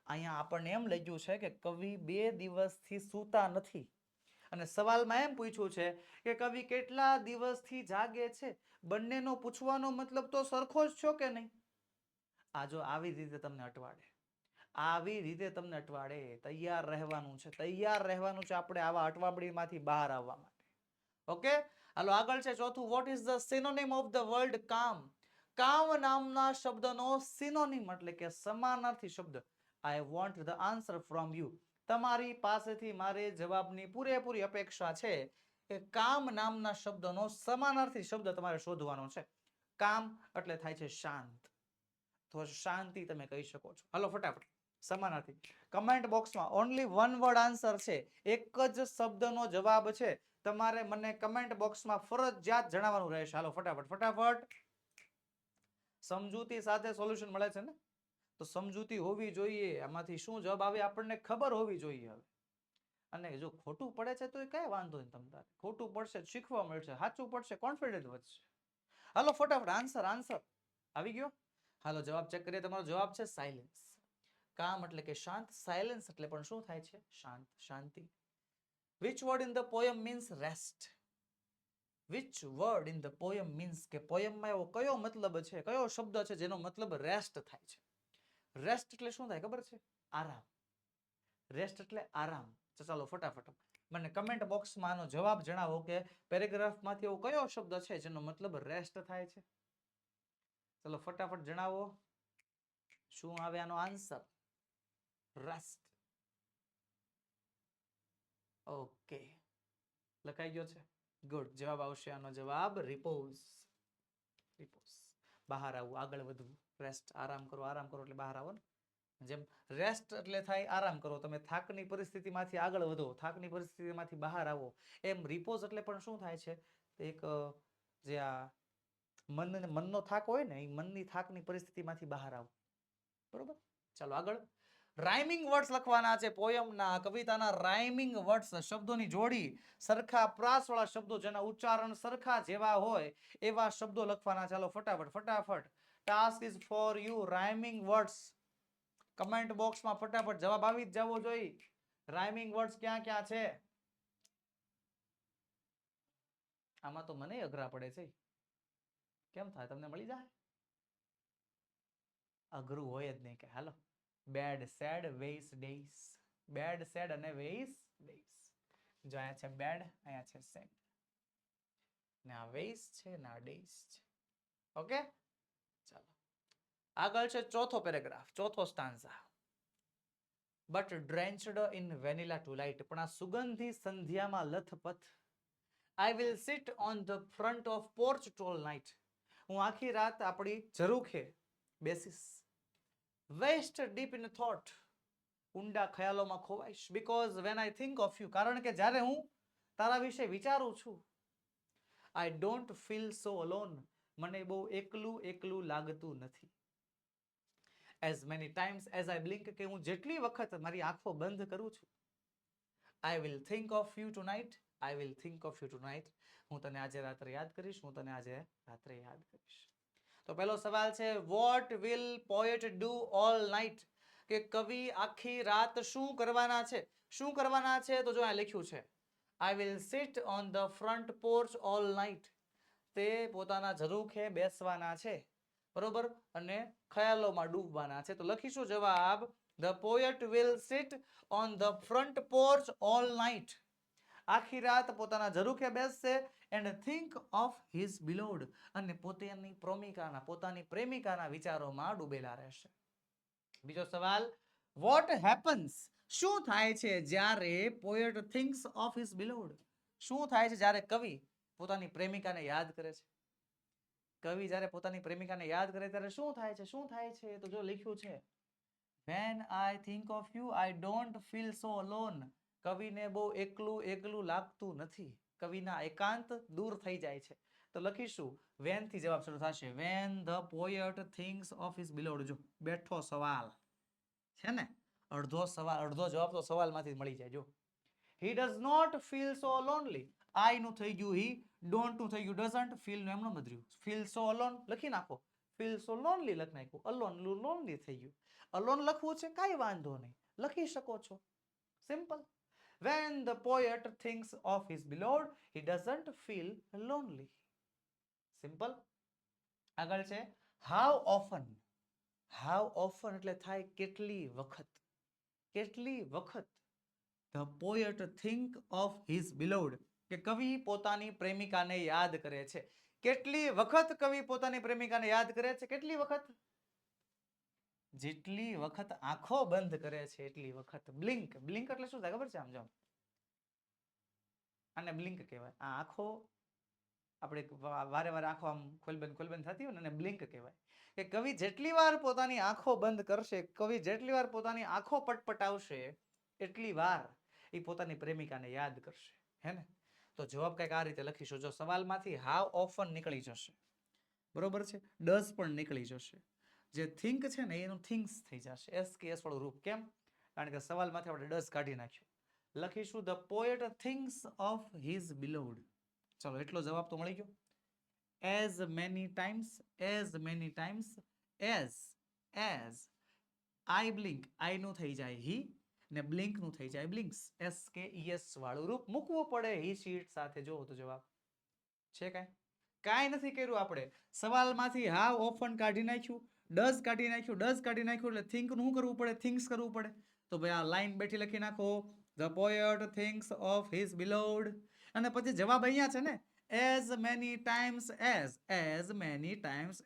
અહીંયા આપણને એમ લઈ ગયું છે કે કવિ 2 દિવસથી સૂતા નથી અને સવાલમાં એમ પૂછ્યું છે કે કવિ કેટલા દિવસથી જાગે છે. બંનેનો પૂછવાનો મતલબ તો સરખો જ છો કે નહીં? આ જો આવી રીતે તમને અટવાડે, આવી રીતે તમને અટવાડે, તૈયાર રહેવાનું છે, તૈયાર રહેવાનું છે આપણે આવા અટવાબડીમાંથી બહાર આવવા માટે. ઓકે, હાલો આગળ છે ચોથું. Vote is the synonym of the word કામ? કામ નામના શબ્દનો સિનોનિમ એટલે કે સમાનાર્થી શબ્દ. I want the answer from you. તમારી પાસેથી મારે જવાબની પૂરેપૂરી અપેક્ષા છે કે કામ નામના શબ્દનો સમાનાર્થી શબ્દ તમારે શોધવાનો છે. કામ એટલે થાય છે શાંત, તો શાંતિ તમે કહી શકો છો. હાલો ફટાફટ સમાનાર્થી કમેન્ટ બોક્સમાં ઓનલી વન વર્ડ આન્સર છે, એક જ શબ્દનો જવાબ છે. તમારે મને કમેન્ટ બોક્સમાં ફરજિયાત જણાવવાનું રહેશે. હાલો ફટાફટ ફટાફટ. સમજૂતી સાથે સોલ્યુશન મળે છે ને, તો સમજૂતી હોવી જોઈએ. આમાંથી શું જવાબ આવે આપણને ખબર હોવી જોઈએ. હવે અને જો ખોટું પડે છે તો એ કઈ વાંધો નહીં, તમારે ખોટું પડશે શીખવા મળશે, સાચું પડશે કોન્ફિડન્સ વધશે. હાલો ફટાફટ આન્સર આન્સર આવી ગયો. હાલો જવાબ ચેક કરીએ. તમારો જવાબ છે સાયલેન્સ. કામ એટલે કે શાંત, સાયલેન્સ એટલે પણ શું થાય છે? શાંત, શાંતિ. Which word in the poem means rest? Which word in the poem means કે પોયમમાં એવો કયો મતલબ છે, કયો શબ્દ છે જેનો મતલબ રેસ્ટ થાય છે? રેસ્ટ એટલે શું થાય ખબર છે? આરામ. રેસ્ટ એટલે આરામ. ચાલો ફટાફટ મને કમેન્ટ બોક્સમાં આનો જવાબ જણાવો કે પેરેગ્રાફમાંથી એવો કયો શબ્દ છે જેનો મતલબ રેસ્ટ થાય છે? ચલો ફટાફટ જણાવો શું આવે આનો આન્સર? રેસ્ટ. ઓકે, લખાઈ ગયો છે. ગુડ. જવાબ આવશે આનો જવાબ રિપોઝ. રિપોઝ, બહાર આવવું, આગળ વધવું. રેસ્ટ, આરામ કરો, આરામ કરો એટલે બહાર આવો ને. જેમ રેસ્ટ એટલે થાય આરામ કરો, તમે થાકની પરિસ્થિતિમાંથી આગળ વધો, થાકની પરિસ્થિતિમાંથી બહાર આવો. એમ રિપોઝ એટલે પણ શું થાય છે? એક જે આ મનનો થાક હોય ને, એ મનની થાકની પરિસ્થિતિમાંથી બહાર આવો. બરોબર, ચાલો આગળ. રાઇમિંગ વર્ડ્સ લખવાના છે પોયમના, કવિતાના રાઇમિંગ વર્ડ્સ, શબ્દોની જોડી, સરખા પ્રાસવાળા શબ્દો જેના ઉચ્ચારણ સરખા જેવા હોય એવા શબ્દો લખવાના. ચાલો ફટાફટ ફટાફટ. Task is for you. Rhyming words comment બોક્સમાં ફટાફટ જવાબ આવી જ જવો જોઈએ. રાઇમિંગ વર્ડ્સ ક્યાં ક્યાં છે? આમાં તો મને અઘરા પડે છે. કેમ થાય? તમને મળી જાય? અઘરું હોય જ નહીં કે. હાલો, બેડ સેડ વેઇસ ડેઈસ. બેડ સેડ અને વેઇસ ડેઈસ. જો અહીંયા છે બેડ, અહીંયા છે સેડ, ને આ વેઇસ છે ને આ ડેઈસ છે. ઓકે, ચાલો આગળ છે ચોથો પેરેગ્રાફ, ચોથો stanza. But drenched in vanilla twilight. પણ આ સુગંધી સંધ્યામાં લથપથ. I will sit on the front of porch all night. હું આખી રાત આપણી ઝરૂખે બેસીસ. Waist deep in thought. ઊંડા ખ્યાલોમાં ખોવાઈશ. Because when I think of you. કારણ કે જ્યારે હું તારા વિશે વિચારું છું. I don't feel so alone. મને બહુ એકલું એકલું લાગતું નથી. As many times as I blink. કે હું જેટલી વખત મારી આંખો બંધ કરું છું. I will think of you tonight. I will think of you tonight. હું તને આજે રાત્રે યાદ કરીશ, હું તને આજે રાત્રે યાદ કરીશ. તો પહેલો સવાલ છે, what will poet do all night? કે કવિ આખી રાત શું કરવાના છે? શું કરવાના છે? તો જો આ લખ્યું છે, આઈ will sit on the front porch all night. તે પોતાના ઝરૂખે બેસવાના છે, બરોબર, અને ખ્યાલોમાં ડૂબવાના છે. તો લખીશું જવાબ, the poet will sit on the front porch all night. આખી રાત પોતાના ઝરૂખે બેસશે and think of his beloved. અને પોતાની પ્રેમિકાના વિચારોમાં ડૂબેલા રહેશે. બીજો સવાલ, વોટ હેપન્સ? શું થાય છે જ્યારે પોએટ થિંક્સ ઓફ હિઝ બિલોવડ? શું થાય છે જ્યારે કવિ પોતાની પ્રેમિકાને યાદ કરે છે? કવિ જ્યારે પોતાની પ્રેમિકાને યાદ કરે ત્યારે શું થાય છે? શું થાય છે? તો જો લખ્યું છે, when I think of you I don't feel so alone. કવિને બહુ એકલું એકલું લાગતું નથી. કવિના એકાંત દૂર થઈ જાય છે. તો લખીશું when થી જવાબ શરૂ થશે. when the poet thinks of his beloved. જો બેઠો સવાલ છે ને, અડધો જવાબ તો સવાલમાંથી મળી જાય. જો he does not feel so lonely. I નું થઈ ગયું he, don't નું થઈ ગયું doesn't, feel નું એમનું બધું. feel so alone લખી નાખો. ફીલ સો લોનલી લખી નાખ્યું, અલોન લોનલી થઈ ગયું. અલોન લખવું છે કાંઈ વાંધો નહીં, લખી શકો છો, simple. When the poet thinks of his beloved, he doesn't feel lonely. Simple. આગળ છે how often. how often એટલે થાય કેટલી વખત. કેટલી વખત the poet think of his beloved, કે કવિ પોતાની પ્રેમિકાને યાદ કરે છે. કેટલી વખત કવિ પોતાની પ્રેમિકાને યાદ કરે છે? કેટલી વખત? જેટલી વખત આંખો બંધ કરે છે એટલી વખત. બ્લિંક. બ્લિંક એટલે શું થાય ખબર છે? આમ જો આને બ્લિંક કહેવાય. આ આંખો આપણે વારે વારે આંખો આમ ખોલબંધ થતી હોય ને એને બ્લિંક કહેવાય. કે કવિ જેટલી વાર પોતાની આંખો બંધ કરશે, કવિ જેટલી વાર પોતાની આંખો પટપટાવશે એટલી વાર એ પોતાની પ્રેમિકાને યાદ કરશે. હે ને? તો જવાબ કંઈક આ રીતે લખીશું. જો સવાલમાંથી હાવ ઓફન નીકળી જશે, બરોબર છે, ડઝ પણ નીકળી જશે, જે થિંક છે ને એનું થિંક્સ થઈ જશે. એસ કે એસ વાળું રૂપ. કેમ? કારણ કે સવાલમાંથી આપણે ડઝ કાઢી નાખ્યું. લખીશું the poet thinks of his beloved. ચલો એટલો જવાબ તો મળી ગયો. as many times as I blink, I નું થઈ જાય he ને blink નું થઈ જાય blinks. એસ કે એસ વાળું રૂપ મૂકવું પડે he શીટ સાથે. જોવો તો જવાબ છે કાંઈ નથી કર્યું આપણે. સવાલમાંથી હાવ ઓફન કાઢી નાખ્યું, ડઝ કાઢી નાખ્યું, એટલે થિંક નું કરવું પડે? થિંક્સ કરવું પડે. તો ભાઈ આ લાઈન બેઠી લખી નાખો, the poet thinks of his beloved, અને પછી જવાબ અહીંયા છે ને, as many times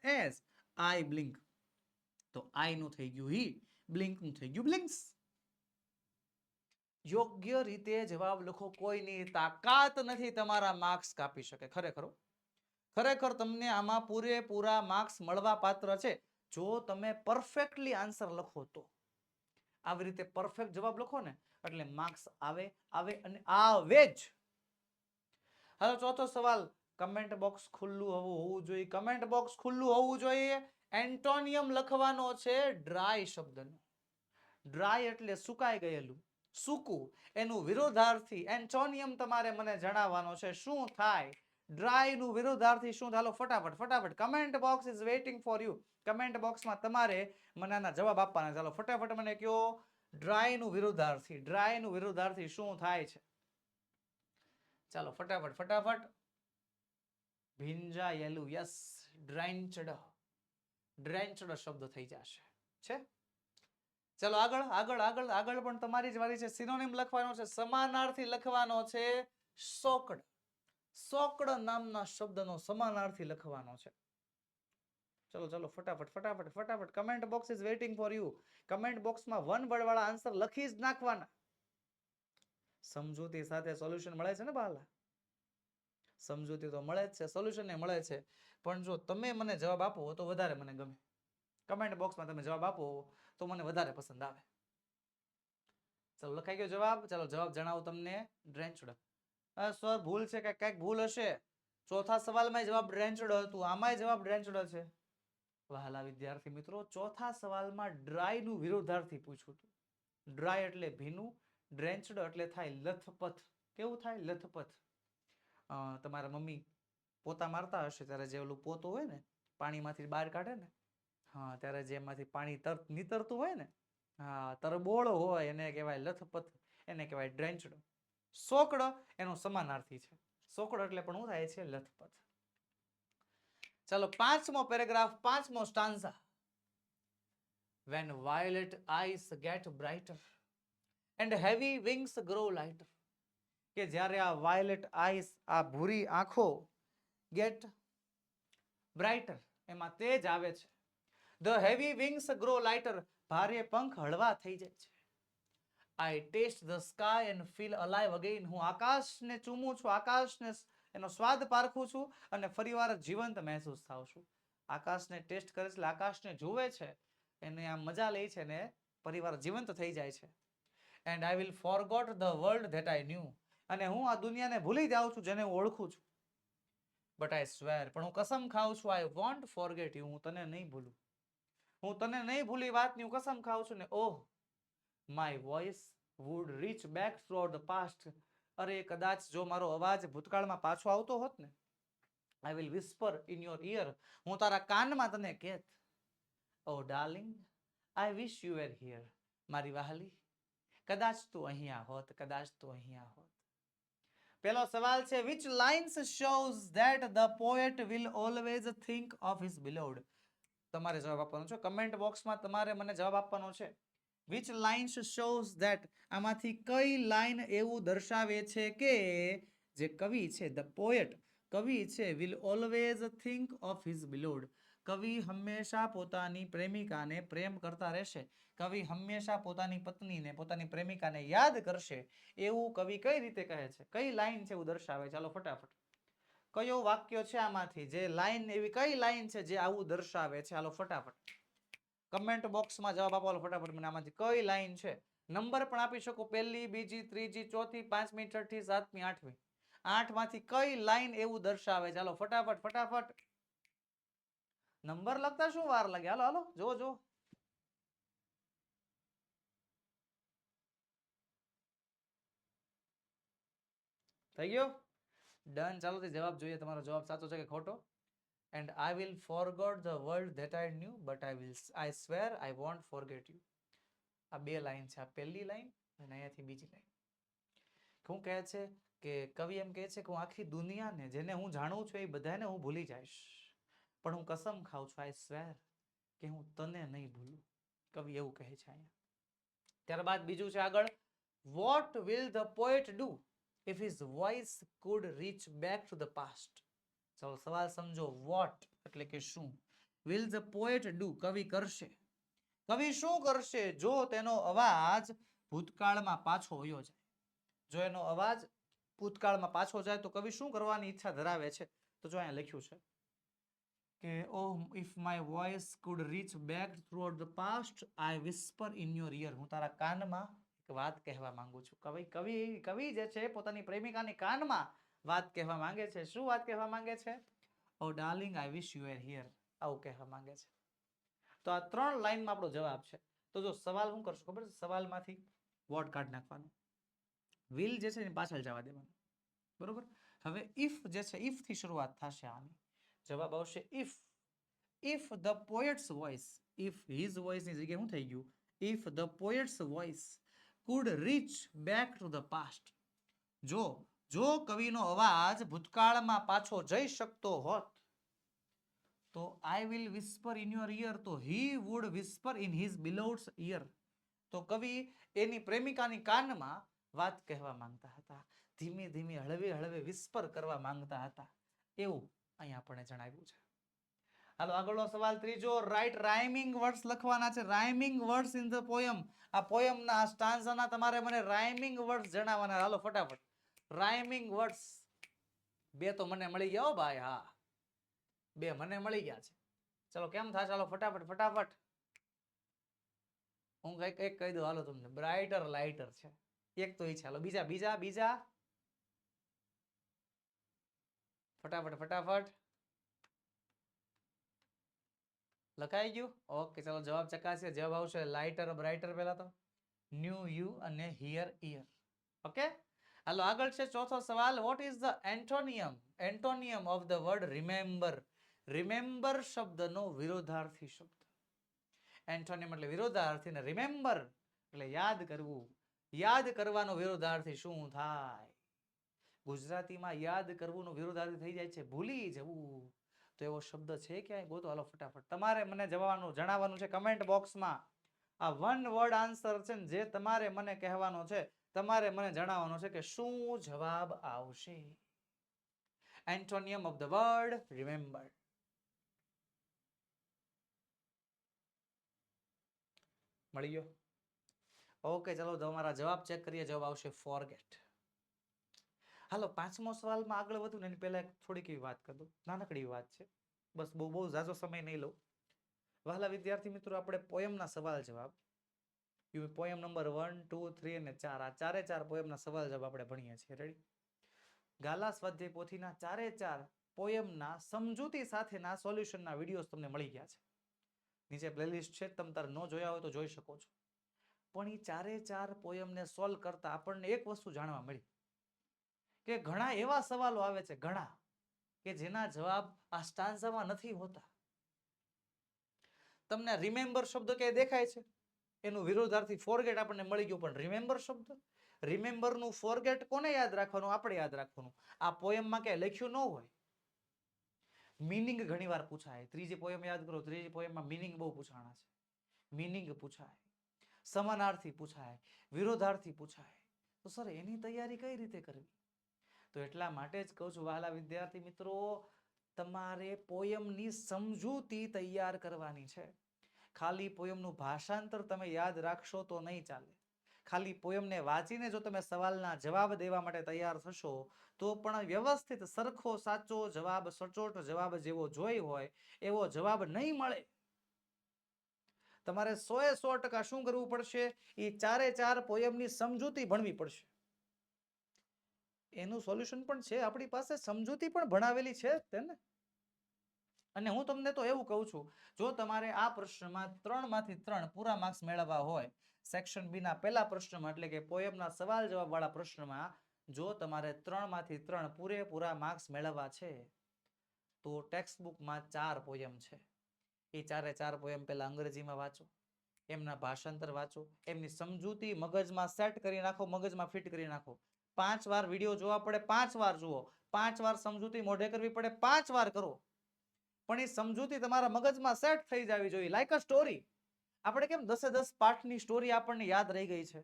as I blink. તો I નું થઈ ગયું he, blink નું થઈ ગયું blinks. યોગ્ય રીતે જવાબ લખો. કોઈની તાકાત નથી તમારા માર્ક્સ કાપી શકે. ખરેખર તમને આમાં પૂરેપૂરા માર્ક્સ મળવા પાત્ર છે જો તમે પરફેક્ટલી આન્સર લખો તો. આવી રીતે પરફેક્ટ જવાબ લખો ને એટલે માર્ક્સ આવે અને આવે જ. હવે ચોથો સવાલ, કમેન્ટ બોક્સ ખુલ્લું હોવું જોઈએ. કમેન્ટ બોક્સ ખુલ્લું હોવું જોઈએ. એન્ટોનિયમ લખવાનો છે ડ્રાય શબ્દનો. ડ્રાય એટલે સુકાઈ ગયેલું, સૂકું. એનું વિરોધાર્થી એન્ટોનિયમ તમારે મને જણાવવાનો છે. શું થાય ડ્રાય નું વિરોધાર્થી? શું થાય? ફટાફટ. Comment box is waiting for you. Comment બોક્સમાં તમારે મને આના જવાબ આપવાના. ચાલો ફટાફટ મને કયો, ડ્રાય નું વિરોધાર્થી શું થાય છે? ચાલો ફટાફટ. ભીંજાયેલું. યસ, ડ્રેન્ચડ શબ્દ થઈ જશે. છે? ચલો આગળ પણ તમારી જ વારી છે. સિનોનિમ લખવાનો છે, સમાનાર્થી લખવાનો છે. સોકડ નામના શબ્દનો સમાનાર્થી લખવાનો છે. ચલો ફટાફટ. Comment box is waiting for you. Comment બોક્સમાં વન વર્ડ વાળા આન્સર લખી જ નાખવાના. સમજૂતી સાથે સોલ્યુશન મળે છે ને બાલા? સમજૂતી તો મળે જ છે, સોલ્યુશન ને મળે છે. પણ જો તમે મને જવાબ આપો તો વધારે મને ગમે. કમેન્ટ બોક્સમાં તમે જવાબ આપો તો મને વધારે પસંદ આવે. ચલો લખાઈ ગયો જવાબ. ચાલો જવાબ જણાવું તમને. ડ્રેન્ચડ. સર ભૂલ છે કે કઈક ભૂલ હશે? ચોથા સવાલમાં જવાબ ડ્રેન્ચડ હતું, આમાંય જવાબ ડ્રેન્ચડ છે. વહાલા વિદ્યાર્થી મિત્રો, ચોથા સવાલમાં ડ્રાય નું વિરોધાર્થી પૂછ્યું હતું. ડ્રાય એટલે ભીનું, ડ્રેન્ચડ એટલે થાય લથપથ. કેવું થાય? લથપથ. તમારા મમ્મી પોતા મારતા હશે ત્યારે જે ઓલું પોતું હોય ને પાણીમાંથી બહાર કાઢે ને, હા, ત્યારે જેમાંથી પાણી નીતરતું હોય ને, હા, તરબોળ હોય એને કહેવાય લથપથ, એને કહેવાય ડ્રેન્ચડ. સોકડ એનો સમાનાર્થી છે. સોકડ એટલે પણ શું થાય છે? લથપથ. ચાલો પાંચમો પેરેગ્રાફ, પાંચમો stanza. When violet eyes get brighter and heavy wings grow lighter. કે જ્યારે આ વાયોલેટ આઈસ, આ ભૂરી આંખો, ગેટ બ્રાઇટર, એમાં તેજ આવે છે. The heavy wings grow lighter, ભારે પંખ હળવા થઈ જાય છે. I taste the sky and feel alive again. હું આકાશને ચૂમું છું, આકાશને એનો સ્વાદ પારખું છું અને ફરીવાર જીવંત મહેસૂસ થાઉં છું. આકાશને ટેસ્ટ કરે છે એટલે આકાશને જુએ છે, એને આ મજા લે છે ને ફરીવાર જીવંત થઈ જાય છે. And I will forgot the world that I new. અને હું આ દુનિયાને ભૂલી જાઉં છું જેને હું ઓળખું છું. બટ આઈ સ્વેર, પણ હું કસમ ખાઉં છું, આઈ વોન્ટ ફોરગેટ યુ. હું તને નહીં ભૂલું. હું તને નહીં ભૂલી વાતની હું કસમ ખાઉં છું ને. Oh, my voice would reach back through the past. અરે કદાચ જો મારો અવાજ ભૂતકાળમાં પાછો આવતો હોત ને, I will whisper in your ear, હું તારા કાનમાં તને કહેત. Oh darling, I wish you were here, મારી વહાલી, કદાચ તું અહીંયા હોત, કદાચ તું અહીંયા હોત. પેલો સવાલ છે, which lines shows that the poet will always think of his beloved. તમારે જવાબ આપવાનો છે, કમેન્ટ બોક્સમાં તમારે મને જવાબ આપવાનો છે. which lines shows that, આમાંથી કઈ લાઈન એવું દર્શાવે છે કે જે કવિ છે, the poet, કવિ છે, will always think of his beloved, કવિ હંમેશા પોતાની પ્રેમિકાને પ્રેમ કરતા રહેશે, કવિ હંમેશા પોતાની પત્નીને, પોતાની પ્રેમિકાને યાદ કરશે, એવું કવિ કઈ રીતે કહે છે, કઈ લાઈન છે એવું દર્શાવે? ચાલો ફટાફટ, કયો વાક્ય છે આમાંથી, જે લાઈન, એવી કઈ લાઈન છે જે આવું દર્શાવે છે? ચાલો ફટાફટ કમેન્ટ બોક્સમાં જવાબ આપો ફટાફટ મને, આમાંથી કઈ લાઈન છે? નંબર પણ આપી શકો, પહેલી, બીજી, ત્રીજી, ચોથી, 5મી, 6ઠી, 7મી, 8મી, 8 માંથી કઈ લાઈન એવું દર્શાવે? ચાલો ફટાફટ ફટાફટ, નંબર લખતા શું વાર લાગે? હાલો હાલો, જો જો. થઈ ગયો? ડન. ચાલો જવાબ જોઈએ, તમારો જવાબ સાચો છે કે ખોટો? and I will forget the world that I knew, but I swear I won't forget you. આ બે લાઈન છે, આ પહેલી લાઈન અને અહીંયાથી બીજી લાઈન. શું કહે છે કે કવિ એમ કહે છે કે હું આખી દુનિયાને, જેને હું જાણું છું એ બધાને હું ભૂલી જઈશ, પણ હું કસમ ખાઉં છું, આઈ સ્વેર, કે હું તને નહીં ભૂલું. કવિ એવું કહે છે અહીંયા. ત્યારબાદ બીજું છે આગળ, what will the poet do if his voice could reach back to the past? ચાલો સવાલ સમજો, what એટલે કે શું, will the poet do, કવિ કરશે, કવિ શું કરશે જો તેનો અવાજ ભૂતકાળમાં પાછો વયો જાય? જો એનો અવાજ ભૂતકાળમાં પાછો જાય તો કવિ શું કરવાની ઈચ્છા ધરાવે છે? તો જો અહીંયા લખ્યું છે કે oh if my voice could reach back throughout the past, I whisper in your ear, હું તારા કાનમાં એક વાત કહેવા માંગુ છું. કવિ જે છે પોતાની પ્રેમિકાની કાનમાં વાત કહેવા માંગે છે. શું વાત કહેવા માંગે છે? oh darling, I wish you were here, આવું કહેવા માંગે છે. તો આ 3 લાઈનમાં આપણો જવાબ છે. તો જો સવાલ શું કરશો ખબર છે, સવાલમાંથી વોટ કાઢ નાખવાનો, વિલ જે છે એની પાછળ જવા દેવાનું, બરોબર? હવે ઇફ જે છે, ઇફ થી શરૂઆત થશે આની, જવાબ આવશે if the poet's voice, if his voice ની જગ્યાએ શું થઈ ગયું, if the poet's voice could reach back to the past, જો કવિનો અવાજ ભૂતકાળમાં પાછો જઈ શકતો હોત, તો I will whisper in your ear, તો he would whisper in his beloved's ear, તો કવિ એની પ્રેમિકાની કાનમાં વાત કહેવા માંગતા હતા, ધીમે ધીમે હળવે હળવે વિસ્પર કરવા માંગતા હતા, એવું અહીંયા આપણને જણાવ્યું છે. હાલો આગળનો સવાલ ત્રીજો, રાઇટ રાઇમિંગ વર્ડ્સ લખવાના છે, rhyming words in the poem. આ પોયમના આ સ્ટાન્ઝાના તમારે મને રાઇમિંગ વર્ડ્સ જણાવવાના. હાલો ફટાફટ રાઇમિંગ વર્ડ્સ. 2 તો મને મળી ગયા હો ભાઈ, હા 2 મને મળી ગયા છે. ચલો કેમ થાય? ચાલો ફટાફટ ફટાફટ, હું એક કહી દઉં હાલો તમને, બ્રાઇટર લાઇટર છે એક, તો એ છે. હાલો બીજા બીજા બીજા ફટાફટ ફટાફટ લખાઈ ગયું? ઓકે ચાલો જવાબ ચકાસીએ. જવાબ આવશે લાઇટર બ્રાઇટર. પહેલા તો ન્યુ યુ અને હિયર ઇયર. ઓકે હાલો આગળ છે ચોથો સવાલ, vote is the antonym of the word remember? Remember શબ્દનો વિરોધાર્થી શબ્દ. એન્ટોનિયમ એટલે વિરોધાર્થી, ને રિમેમ્બર એટલે યાદ કરવું. યાદ કરવાનો વિરોધાર્થી શું થાય? ગુજરાતીમાં યાદ કરવું નો વિરોધાર્થી થઈ જાય છે ભૂલી જવું. તો એવો શબ્દ છે ક્યાંય? ગોતો. હાલો ફટાફટ તમારે મને જણાવવાનું છે કમેન્ટ બોક્સમાં. આ 1 વર્ડ આન્સર છે ને, જે તમારે મને કહેવાનો છે, તમારે મને જણાવવાનો છે કે શું જવાબ આવશે. એન્ટોનિયમ ઓફ ધ વર્ડ રિમેમ્બર. મળી ગયો? ઓકે ચાલો તમારા જવાબ ચેક કરીએ. જવાબ આવશે ફોરગેટ. હાલો 5મો સવાલમાં આગળ વધું ને એની પહેલા થોડીક એવી વાત કરી દઉં, નાનકડી વાત છે, બસ બહુ ઝાઝો સમય નહીં લઉં. વહાલા વિદ્યાર્થી મિત્રો, આપણે પોયમના સવાલ જવાબ, પોયમ નંબર 1, 2, 3 અને 4, આ 4 પોયમના સવાલ જવાબ આપણે ભણીએ છીએ. રેડી? ગાલા સ્વાધ્યાય પોથીના 4 પોયમના સમજૂતી સાથેના સોલ્યુશનના વિડીયોઝ તમને મળી ગયા છે. નીચે પ્લેલિસ્ટ છે, તમે તાર ન જોયા હોય તો જોઈ શકો છો. પણ એ 4 પોયમને સોલ્વ કરતા આપણને એક વસ્તુ જાણવા મળી કે ઘણા એવા સવાલો આવે છે, ઘણા કે જેના જવાબ આ સ્ટાન્ઝામાં નથી હોતા. તમને રિમેમ્બર શબ્દ ક્યાંય દેખાય છે? એનું વિરોધાર્થી ફોરગેટ આપણને મળી ગયું, પણ રિમેમ્બર શબ્દ, રિમેમ્બરનું ફોરગેટ કોને યાદ રાખવાનું? આપણે યાદ રાખવાનું. આ પોયમમાં ક્યાંય લખ્યું ન હોય. મીનિંગ ઘણીવાર પૂછાય. ત્રીજી પોયમ યાદ કરો, ત્રીજી પોયમમાં મીનિંગ બહુ પૂછાણા છે. મીનિંગ પૂછાય, સમાનાર્થી પૂછાય, વિરોધાર્થી પૂછાય. તો સર એની તૈયારી કઈ રીતે કરવી? તો એટલા માટે જ કહું છું વહાલા વિદ્યાર્થી મિત્રો, તમારે પોયમની સમજૂતી તૈયાર કરવાની છે. ખાલી પોયમનું ભાષાંતર તમે યાદ રાખશો તો નહીં ચાલે. ખાલી પોયમને વાંચીને જો તમે સવાલના જવાબ દેવા માટે તૈયાર થશો તો પણ વ્યવસ્થિત સરખો સાચો જવાબ, સચોટ જવાબ જેવો જોઈ હોય એવો જવાબ નહીં મળે. તમારે 100% શું કરવું પડશે? એ ચારે ચાર પોયમની સમજૂતી ભણવી પડશે. એનું સોલ્યુશન પણ છે આપણી પાસે, સમજૂતી પણ ભણાવેલી છે તેને. અને હું તમને તો એવું કહું છું, જો તમારે આ પ્રશ્નમાં 3 માંથી 3 પૂરા માર્ક્સ મેળવવા હોય, સેક્શન બી ના પહેલા પ્રશ્નમાં એટલે કે પોયમના સવાલ જવાબ વાળા પ્રશ્નમાં જો તમારે 3 માંથી 3 પૂરેપૂરા માર્ક્સ મેળવવા છે તો ટેક્સ્ટ બુકમાં 4 પોયમ છે. એ ચારે ચાર પોયમ પહેલા અંગ્રેજીમાં વાંચો, એમના ભાષાંતર વાંચો, એમની સમજૂતી મગજમાં સેટ કરી નાખો, મગજમાં ફિટ કરી નાખો. 5 વાર વિડીયો જોવા પડે, 5 વાર જુઓ, 5 વાર સમજૂતી મોઢે કરવી પડે, 5 વાર કરો. પણ એ સમજૂતી તમારા મગજમાં સેટ થઈ જવી જોઈએ, લાઈક અ સ્ટોરી. આપણે કેમ 10-10 પાઠની સ્ટોરી આપણને યાદ રહી ગઈ છે,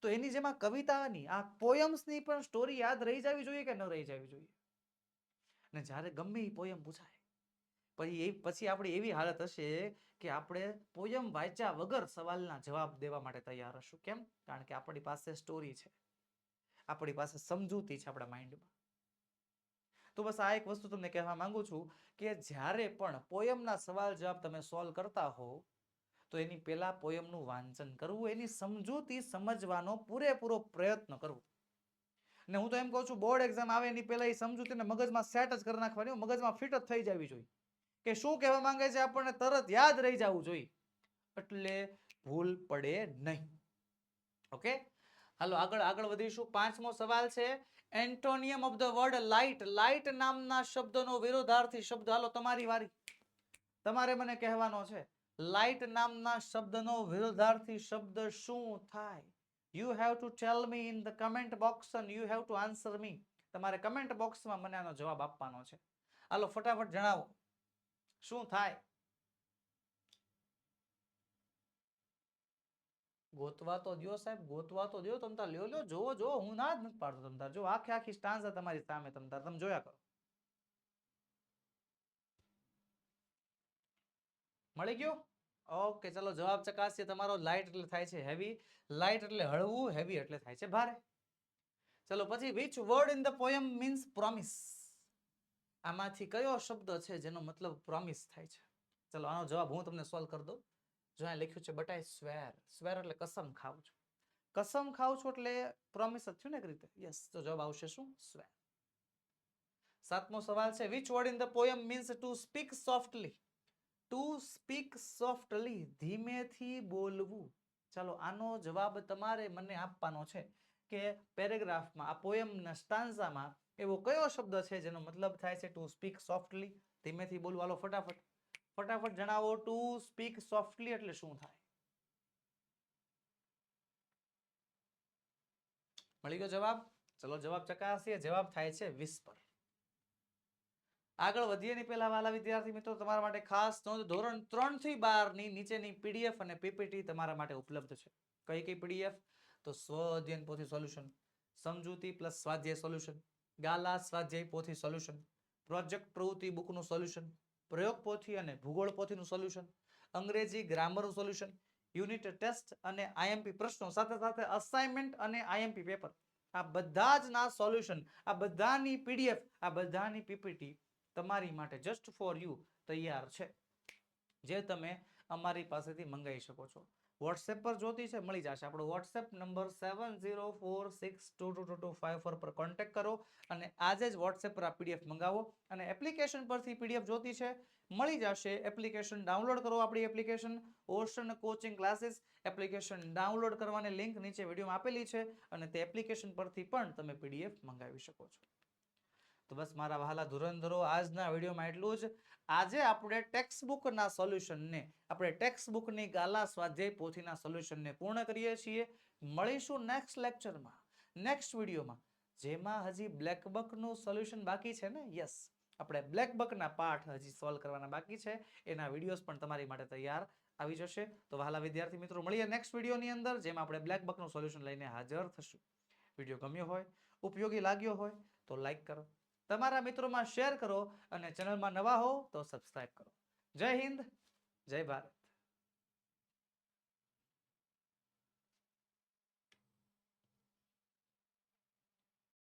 તો એની જેમાં કવિતાની, આ પોયમ્સની પણ સ્ટોરી યાદ રહી જવી જોઈએ કે ન રહી જવી જોઈએ? અને જ્યારે ગમે એ પોયમ પૂછાય પછી આપણી એવી હાલત હશે કે આપણે પોયમ વાંચ્યા વગર સવાલના જવાબ દેવા માટે તૈયાર હશું. કેમ? કારણ કે આપણી પાસે સ્ટોરી છે, આપણી પાસે સમજૂતી છે આપણા માઇન્ડમાં. તો બસ આ એક વસ્તુ તમને કહેવા માંગુ છું કે જ્યારે પણ પોયમના સવાલ જવાબ તમે સોલ્વ કરતા હો તો એની પહેલા પોયમનું વાંચન કરવું, એની સમજૂતી સમજવાનો પૂરેપૂરો પ્રયત્ન કરવો. અને હું તો એમ કહું છું, બોર્ડ એક્ઝામ આવે એની પહેલા એ સમજૂતીને મગજમાં સેટ જ કરી નાખવાની, મગજમાં ફિટ જ થઈ જવી જોઈએ કે શું કહેવા માંગે છે આપણને તરત યાદ રહી જવું જોઈએ, એટલે ભૂલ પડે નહીં. ઓકે, હાલો આગળ વધીશું. 5મો સવાલ છે એન્ટોનિયમ of the word light. Light નામના શબ્દનો વિરોધાર્થી શબ્દ. હાલો તમારી વારી, તમારે મને કહેવાનો છે લાઇટ નામના શબ્દનો વિરોધાર્થી શબ્દ શું થાય? You have to tell me in the comment box and you have to answer me. તમારે કમેન્ટ બોક્સમાં મને આનો જવાબ આપવાનો છે. હાલો ફટાફટ જણાવો શું થાય? ગોતવા તો દો સાહેબ, ગોતવા તો દો. તમતાર લ્યો જોવો, હું ના જ નથી પાડતો. તમતાર જો આખી સ્ટાન્ઝા તમારી સામે, તમતાર તમે જોયા કરો. મળી ગયો? ઓકે, ચલો જવાબ ચકાસીએ તમારો. લાઇટ એટલે થાય છે હેવી, લાઇટ એટલે હળવું, હેવી એટલે થાય છે ભારે. ચલો પછી, which word in the poem means promise? આમાંથી કયો શબ્દ છે જેનો મતલબ પ્રોમિસ થાય છે? ચલો આનો જવાબ હું તમને સોલ્વ કરી દઉં. જો અહીં લખ્યું છે બટાઈ સ્વેર. સ્વેર એટલે કસમ ખાઉં છું. કસમ ખાઉં છું એટલે પ્રોમિસ જ થયું ને એક રીતે. યસ, તો જવાબ આવશે શું? સ્વેર. 7મો સવાલ છે which word in the poem means to speak softly? To speak softly, ધીમેથી બોલવું. ચાલો આનો જવાબ તમારે મને આપવાનો છે કે પેરેગ્રાફમાં, આ પોયમના સ્ટાન્ઝામાં એવો કયો શબ્દ છે જેનો મતલબ થાય છે ટુ સ્પીક સોફ્ટલી, ધીમેથી બોલવું. હાલો ફટાફટ જણાવો. ટુ સ્પીક સોફ્ટલી એટલે શું થાય? મળી ગયો જવાબ? ચલો જવાબ ચકાસીએ. જવાબ થાય છે વિસ્પર. આગળ વધીએ ની પહેલા વાલા વિદ્યાર્થી મિત્રો, તમારા માટે ખાસ નોંધ, ધોરણ 3 થી 12 ની નીચેની પીડીએફ અને પીપીટી તમારા માટે ઉપલબ્ધ છે. કઈ પીડીએફ? તો સ્વ અધ્યયન પોથી સોલ્યુશન, સમજૂતી પ્લસ સ્વાધ્યાય સોલ્યુશન, ગાલા સ્વાધ્યાય પોથી સોલ્યુશન, પ્રોજેક્ટ પ્રવૃત્તિ બુકનું સોલ્યુશન, પ્રયોગ પોથી અને ભૂગોળ પોથીનું સોલ્યુશન, અંગ્રેજી ગ્રામરનું સોલ્યુશન, યુનિટ ટેસ્ટ અને આઈએમપી પ્રશ્નો, સાથે સાથે અસાઇનમેન્ટ અને આઈએમપી પેપર. આ બધા જ ના સોલ્યુશન, આ બધાની પીડીએફ, આ બધાની પીપીટી તમારી માટે જસ્ટ ફોર યુ તૈયાર છે, જે તમે અમારી પાસેથી મંગાવી શકો છો. વોટ્સએપ પર જોતી છે મળી જશે. આપણો વોટ્સએપ નંબર 7046222254 પર કોન્ટેક્ટ કરો અને આજે જ વોટ્સએપ પર આ પીડીએફ મંગાવો. અને એપ્લિકેશન પરથી પીડીએફ જોતી છે મળી જશે. એપ્લિકેશન ડાઉનલોડ કરો. આપણી application ocean coaching classes. Application download કરવાની લિંક નીચે વિડીયોમાં આપેલી છે અને તે એપ્લિકેશન પરથી પણ તમે પીડીએફ મંગાવી શકો છો. તો બસ મારા વહાલા ધુરંધરો, આજના વિડીયોમાં એટલું જ. આજે આપણે ટેક્સ્ટ બુકના સોલ્યુશનને, આપણે ટેક્સ્ટ બુકની ગાલા સ્વાધ્યાય પોથીના સોલ્યુશનને પૂર્ણ કરીએ છીએ. મળીશું નેક્સ્ટ લેક્ચરમાં, નેક્સ્ટ વિડીયોમાં, જેમાં હજી બ્લેક બકનું સોલ્યુશન બાકી છે ને. યસ, આપણે બ્લેક બકના પાઠ હજી સોલ્વ કરવાના બાકી છે. એના વિડીયોઝ પણ તમારી માટે તૈયાર આવી જશે. તો વહાલા વિદ્યાર્થી મિત્રો, મળીએ નેક્સ્ટ વિડીયોની અંદર, જેમાં આપણે બ્લેક બકનું સોલ્યુશન લઈને હાજર થશું. વિડીયો ગમ્યો હોય, ઉપયોગી લાગ્યો હોય તો લાઈક કરો, તમારા મિત્રોમાં શેર કરો અને ચેનલમાં નવા હો તો સબસ્ક્રાઇબ કરો. જય હિન્દ, જય ભારત.